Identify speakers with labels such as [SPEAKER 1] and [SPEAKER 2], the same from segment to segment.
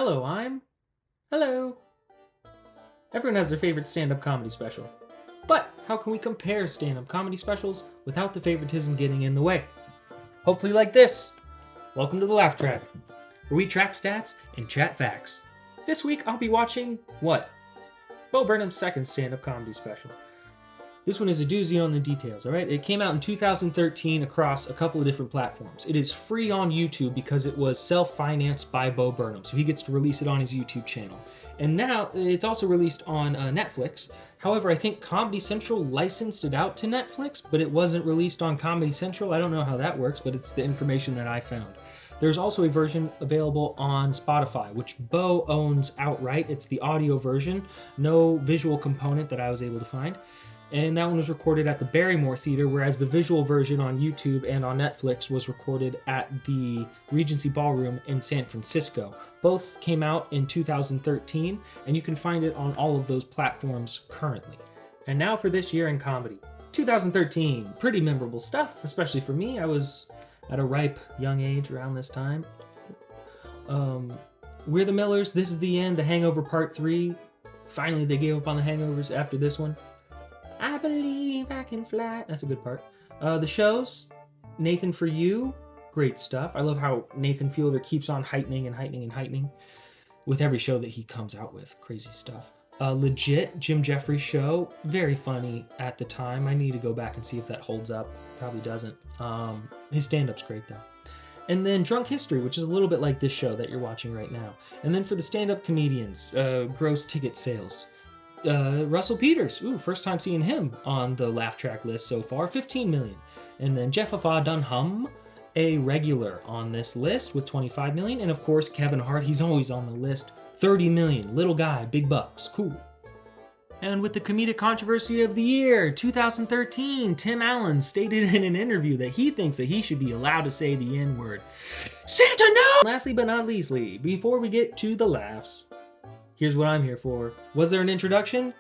[SPEAKER 1] Hello, I'm. Hello. Everyone has their favorite stand up comedy special. But how can we compare stand up comedy specials without the favoritism getting in the way? Hopefully, like this. Welcome to the Laugh Track, where we track stats and chat facts. This week, I'll be watching what? Bo Burnham's second stand up comedy special. This one is a doozy on the details, all right? It came out in 2013 across a couple of different platforms. It is free on YouTube because it was self-financed by Bo Burnham, so he gets to release it on his YouTube channel. And now it's also released on Netflix. However, I think Comedy Central licensed it out to Netflix, but it wasn't released on Comedy Central. I don't know how that works, but it's the information that I found. There's also a version available on Spotify, which Bo owns outright. It's the audio version, no visual component that I was able to find. And that one was recorded at the Barrymore Theater, whereas the visual version on YouTube and on Netflix was recorded at the Regency Ballroom in San Francisco. Both came out in 2013, and you can find it on all of those platforms currently. And now for this year in comedy. 2013, pretty memorable stuff, especially for me. I was at a ripe young age around this time. We're the Millers, This Is the End, The Hangover Part 3. Finally, they gave up on the hangovers after this one. I believe I can fly. That's a good part. The shows, Nathan For You, great stuff. I love how Nathan Fielder keeps on heightening with every show that he comes out with. Crazy stuff. Legit, Jim Jeffries show, very funny at the time. I need to go back and see if that holds up. Probably doesn't. His stand-up's great though. And then Drunk History, which is a little bit like this show that you're watching right now. And then for the stand-up comedians, gross ticket sales. Russell Peters, first time seeing him on the laugh track list so far, 15 million. And then Jeffa Dunham, a regular on this list with 25 million. And of course, Kevin Hart, he's always on the list, 30 million. Little guy, big bucks, cool. And with the comedic controversy of the year, 2013, Tim Allen stated in an interview that he thinks that he should be allowed to say the N-word. Santa, no! Lastly but not leastly, before we get to the laughs, here's what I'm here for. Was there an introduction?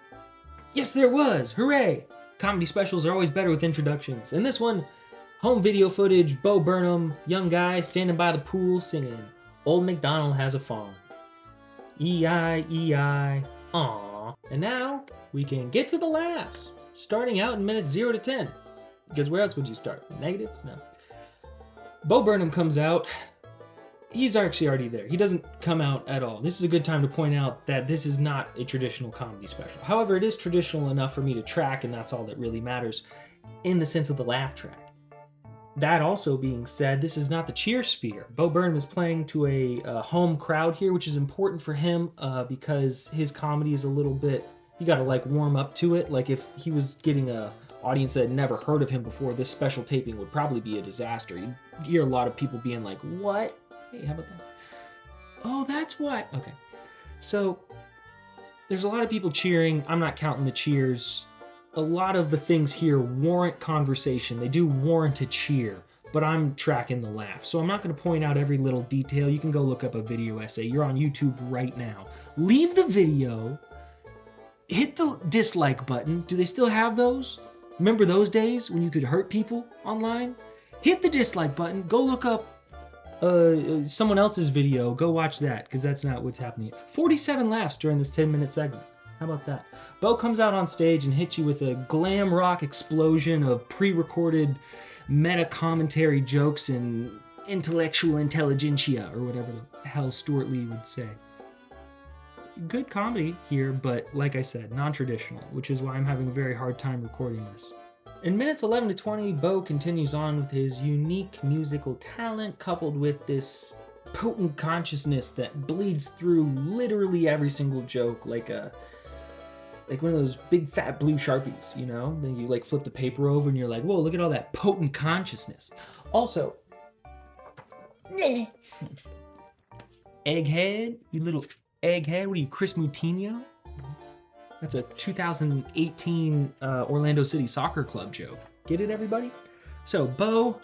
[SPEAKER 1] Yes, there was. Hooray! Comedy specials are always better with introductions. And this one, home video footage, Bo Burnham, young guy standing by the pool singing, Old MacDonald Has a Farm. E-I-E-I, aww. And now, we can get to the laughs, starting out in minutes 0 to 10. Because where else would you start? Negatives? No. Bo Burnham comes out. He's actually already there. He doesn't come out at all. This is a good time to point out that this is not a traditional comedy special. However, it is traditional enough for me to track, and that's all that really matters in the sense of the laugh track. That also being said, this is not the cheer sphere. Bo Burnham is playing to a home crowd here, which is important for him because his comedy is a little bit, you gotta like warm up to it. Like if he was getting a audience that had never heard of him before, this special taping would probably be a disaster. You'd hear a lot of people being like, what? Hey, how about that? Oh, that's why. Okay. So there's a lot of people cheering. I'm not counting the cheers. A lot of the things here warrant conversation. They do warrant a cheer, but I'm tracking the laugh. So I'm not going to point out every little detail. You can go look up a video essay. You're on YouTube right now. Leave the video. Hit the dislike button. Do they still have those? Remember those days when you could hurt people online? Hit the dislike button. Go look up someone else's video. Go watch that because that's not what's happening. 47 laughs during this 10-minute segment. How about that? Bo comes out on stage and hits you with a glam rock explosion of pre-recorded meta commentary jokes and intellectual intelligentsia, or whatever the hell Stuart Lee would say. Good comedy here, but like I said, non-traditional, which is why I'm having a very hard time recording this. In minutes 11 to 20, Bo continues on with his unique musical talent coupled with this potent consciousness that bleeds through literally every single joke like one of those big fat blue Sharpies, you know? Then you like flip the paper over and you're like, whoa, look at all that potent consciousness. Also, egghead, you little egghead, what are you, Chris Moutinho? That's a 2018 Orlando City Soccer Club joke. Get it, everybody? So Bo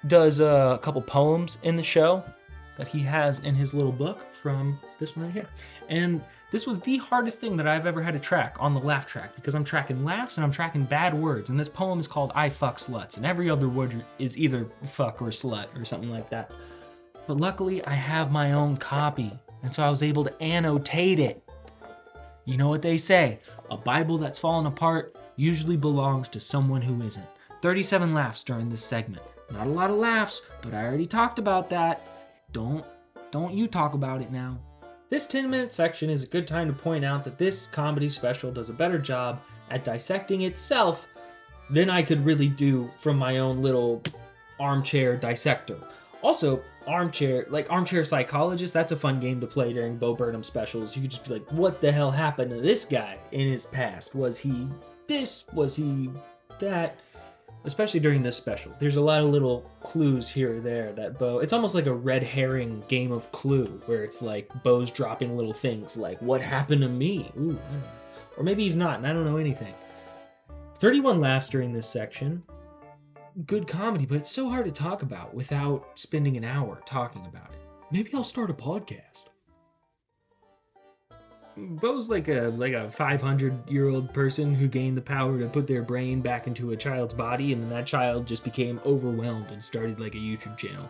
[SPEAKER 1] does a couple poems in the show that he has in his little book from this one right here. And this was the hardest thing that I've ever had to track on the laugh track because I'm tracking laughs and I'm tracking bad words. And this poem is called I Fuck Sluts. And every other word is either fuck or slut or something like that. But luckily I have my own copy That's why I was able to annotate it. You know what they say, a Bible that's fallen apart usually belongs to someone who isn't. 37 laughs during this segment. Not a lot of laughs, but I already talked about that. Don't you talk about it now. This 10-minute section is a good time to point out that this comedy special does a better job at dissecting itself than I could really do from my own little armchair dissector. Also, armchair psychologist, that's a fun game to play during Bo Burnham specials. You could just be like, what the hell happened to this guy in his past? Was he this? Was he that? Especially during this special. There's a lot of little clues here or there that Bo, it's almost like a red herring game of Clue, where it's like Bo's dropping little things like, what happened to me? Ooh, I don't know. Or maybe he's not, and I don't know anything. 31 laughs during this section. Good comedy, but it's so hard to talk about without spending an hour talking about it. Maybe I'll start a podcast. Bo's like a 500-year-old person who gained the power to put their brain back into a child's body, and then that child just became overwhelmed and started like a YouTube channel.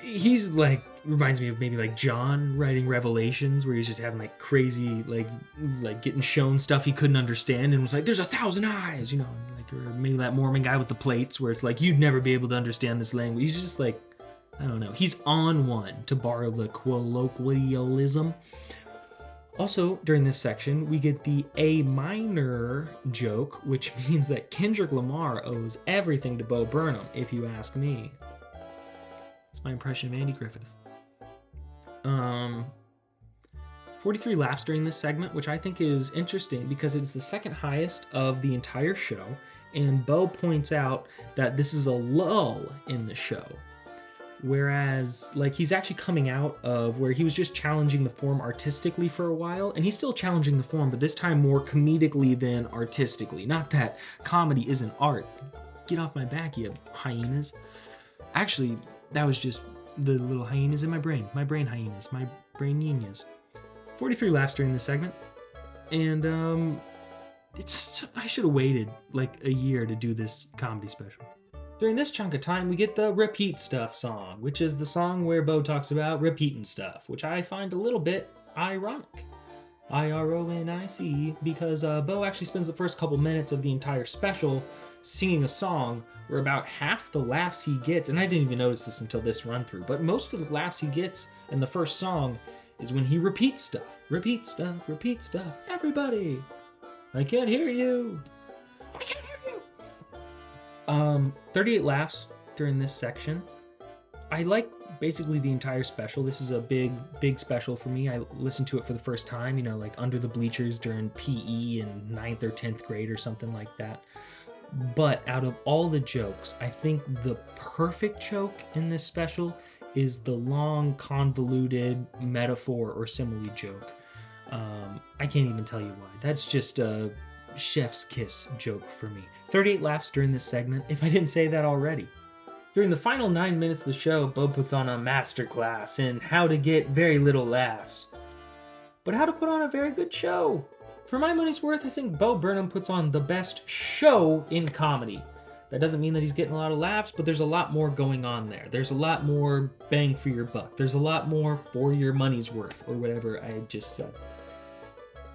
[SPEAKER 1] He's like, reminds me of maybe like John writing Revelations, where he's just having like crazy, like getting shown stuff he couldn't understand and was like, there's 1,000 eyes, you know, like, or maybe that Mormon guy with the plates where it's like, you'd never be able to understand this language. He's just like, I don't know. He's on one, to borrow the colloquialism. Also, during this section, we get the A minor joke, which means that Kendrick Lamar owes everything to Bo Burnham, if you ask me. That's my impression of Andy Griffith. 43 laughs during this segment, which I think is interesting because it's the second highest of the entire show, and Bo points out that this is a lull in the show. Whereas, like, he's actually coming out of where he was just challenging the form artistically for a while, and he's still challenging the form, but this time more comedically than artistically. Not that comedy isn't art. Get off my back, you hyenas. Actually, that was just the little hyenas in my brain. My brain hyenas. My brain ninas. 43 laughs during this segment. And, I should have waited like a year to do this comedy special. During this chunk of time, we get the Repeat Stuff song, which is the song where Bo talks about repeating stuff, which I find a little bit ironic. IRONIC, because Bo actually spends the first couple minutes of the entire special singing a song where about half the laughs he gets, and I didn't even notice this until this run through, but most of the laughs he gets in the first song is when he repeats stuff. Repeat stuff, repeat stuff. Everybody! I can't hear you! I can't hear you! 38 laughs during this section. I like basically the entire special. This is a big special for me. I listened to it for the first time, you know, like under the bleachers during PE in 9th or 10th grade or something like that. But out of all the jokes, I think the perfect joke in this special is the long, convoluted metaphor or simile joke. I can't even tell you why. That's just a chef's kiss joke for me. 38 laughs during this segment, if I didn't say that already. During the final 9 minutes of the show, Bo puts on a masterclass in how to get very little laughs. But how to put on a very good show. For my money's worth, I think Bo Burnham puts on the best show in comedy. That doesn't mean that he's getting a lot of laughs, but there's a lot more going on there. There's a lot more bang for your buck. There's a lot more for your money's worth, or whatever I just said.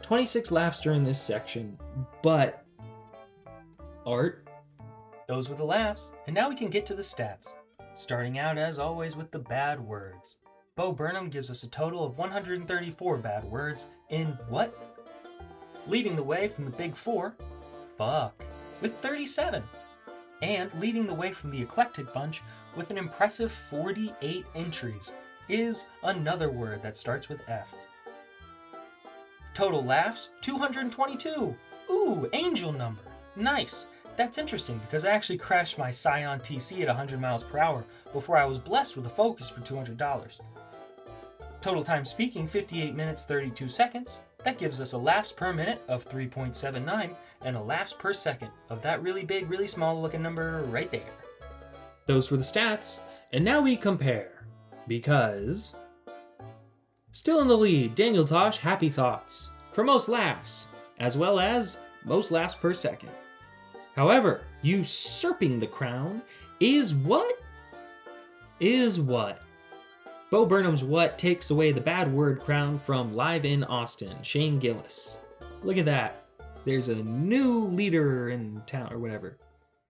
[SPEAKER 1] 26 laughs during this section, but art, those were the laughs. And now we can get to the stats. Starting out, as always, with the bad words. Bo Burnham gives us a total of 134 bad words in what? Leading the way from the big four, fuck, with 37. And leading the way from the eclectic bunch with an impressive 48 entries is another word that starts with F. Total laughs, 222. Ooh, angel number. Nice. That's interesting because I actually crashed my Scion TC at 100 miles per hour before I was blessed with a Focus for $200. Total time speaking, 58 minutes, 32 seconds. That gives us a laughs per minute of 3.79 and a laughs per second of that really big, really small looking number right there. Those were the stats, and now we compare, because... Still in the lead, Daniel Tosh, Happy Thoughts, for most laughs, as well as most laughs per second. However, usurping the crown is what? Bo Bo Burnham's what takes away the bad word crown from Live in Austin, Shane Gillis. Look at that. There's a new leader in town or whatever.